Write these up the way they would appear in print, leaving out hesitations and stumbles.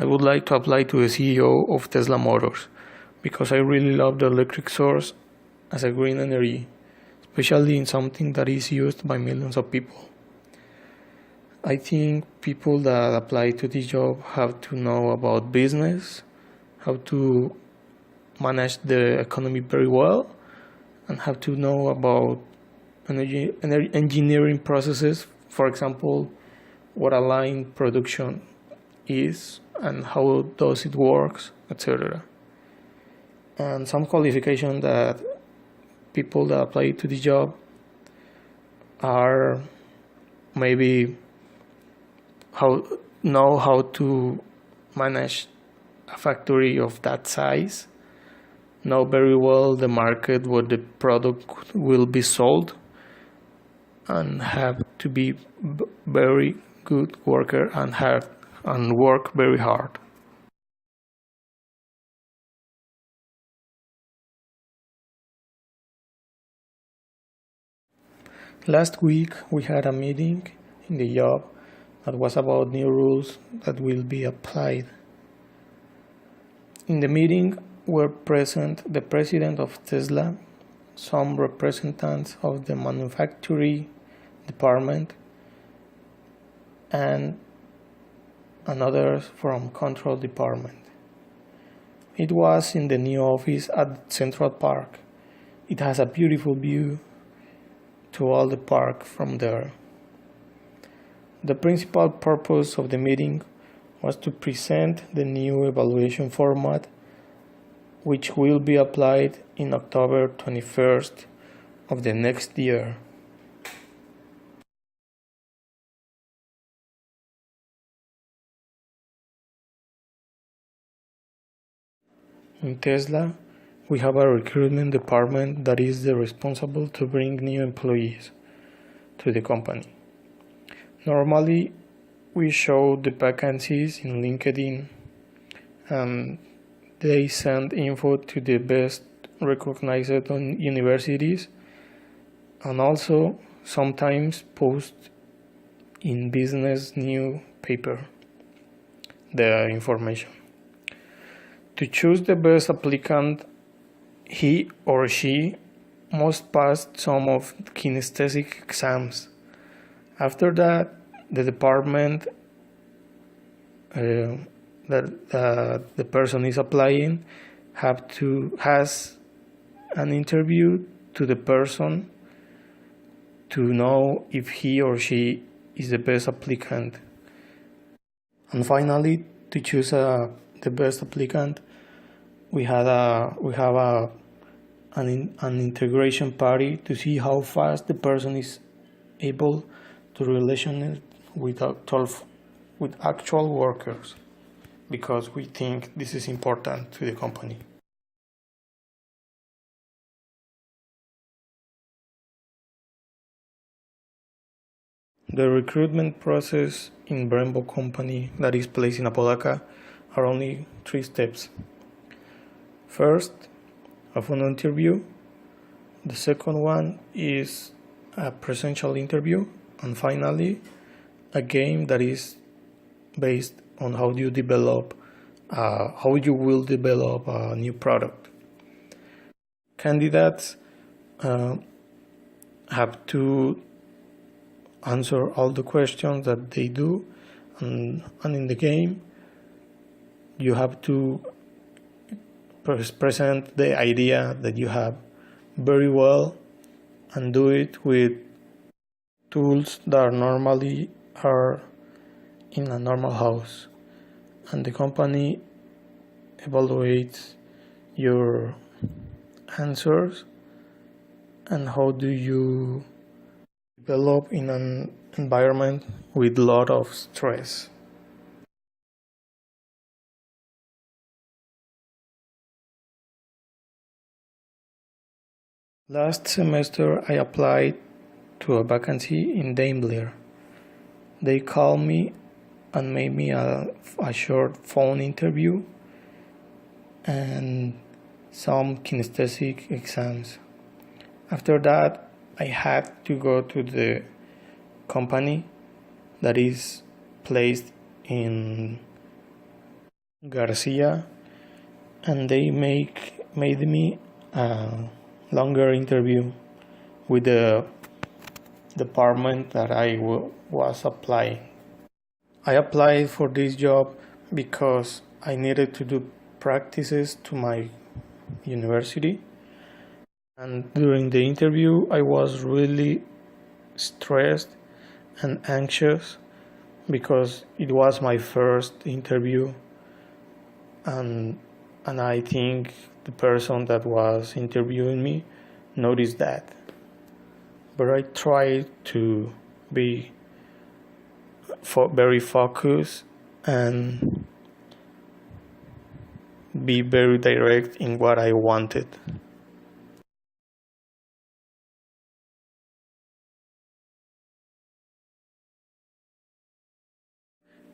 I would like to apply to the CEO of Tesla Motors because I really love the electric source as a green energy, especially in something that is used by millions of people. I think people that apply to this job have to know about business, how to manage the economy very well, and have to know about engineering processes, for example, what a line production is and how does it works, etc. And some qualifications that people that apply to the job are maybe know how to manage a factory of that size, know very well the market where the product will be sold, and have to be very good worker and work very hard. Last week we had a meeting in the job that was about new rules that will be applied. In the meeting were present the president of Tesla, some representatives of the manufacturing department, and others from control department. It was in the new office at Central Park. It has a beautiful view to all the park from there. The principal purpose of the meeting was to present the new evaluation format, which will be applied in October 21st of the next year. In Tesla, we have a recruitment department that is responsible to bring new employees to the company. Normally, we show the vacancies in LinkedIn and they send info to the best recognized universities and also sometimes post in business newspaper the information. To choose the best applicant, he or she must pass some of kinesthetic exams. After that, the department that the person is applying has an interview to the person to know if he or she is the best applicant. And finally, to choose the best applicant, we have an integration party to see how fast the person is able to relation with actual workers, because we think this is important to the company. The recruitment process in Brembo company that is placed in Apodaca are only 3 steps. First, a phone interview. The second one is a presential interview. And finally, a game that is based on how you will develop a new product. Candidates have to answer all the questions that they do, and in the game you have to present the idea that you have very well and do it with tools that normally are in a normal house, and the company evaluates your answers and how do you develop in an environment with a lot of stress. Last semester I applied to a vacancy in Daimler. They called me and made me a short phone interview and some kinesthetic exams. After that, I had to go to the company that is placed in Garcia, and they made me a longer interview with the department that I was applying. I applied for this job because I needed to do practices to my university, and during the interview I was really stressed and anxious because it was my first interview, and I think the person that was interviewing me noticed that. But I tried to be very focused and be very direct in what I wanted.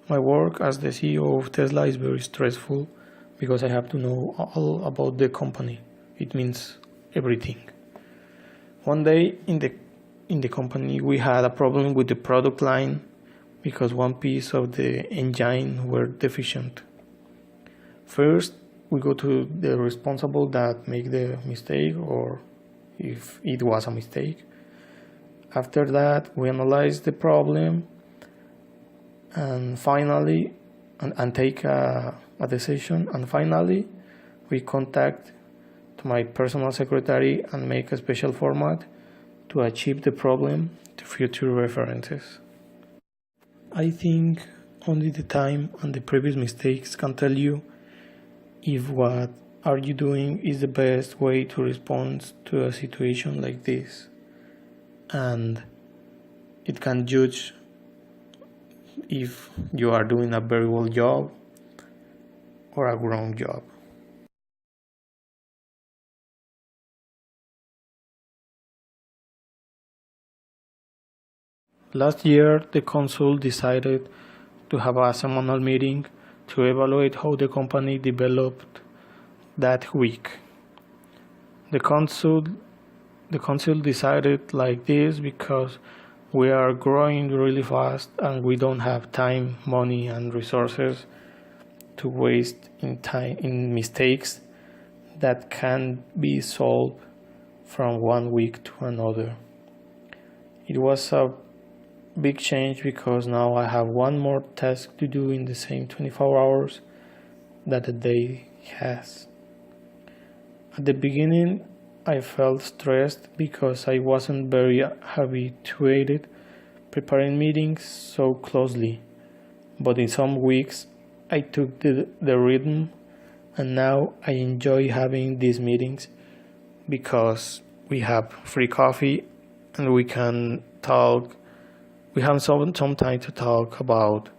My work as the CEO of Tesla is very stressful because I have to know all about the company. It means everything. One day in the company we had a problem with the product line because one piece of the engine were deficient. First, we go to the responsible that make the mistake, or if it was a mistake. After that, we analyze the problem and finally and take a decision, and finally we contact to my personal secretary and make a special format to achieve the problem to future references. I think only the time and the previous mistakes can tell you if what are you doing is the best way to respond to a situation like this, and it can judge if you are doing a very well job or a wrong job. Last year, the council decided to have a seminal meeting to evaluate how the company developed that week. The council decided like this because we are growing really fast and we don't have time, money, and resources to waste in mistakes that can be solved from one week to another. It was a big change because now I have one more task to do in the same 24 hours that a day has. At the beginning, I felt stressed because I wasn't very habituated preparing meetings so closely, but in some weeks I took the rhythm, and now I enjoy having these meetings because we have free coffee and we can talk. We have some time to talk about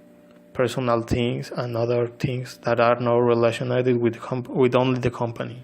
personal things and other things that are not related with only the company.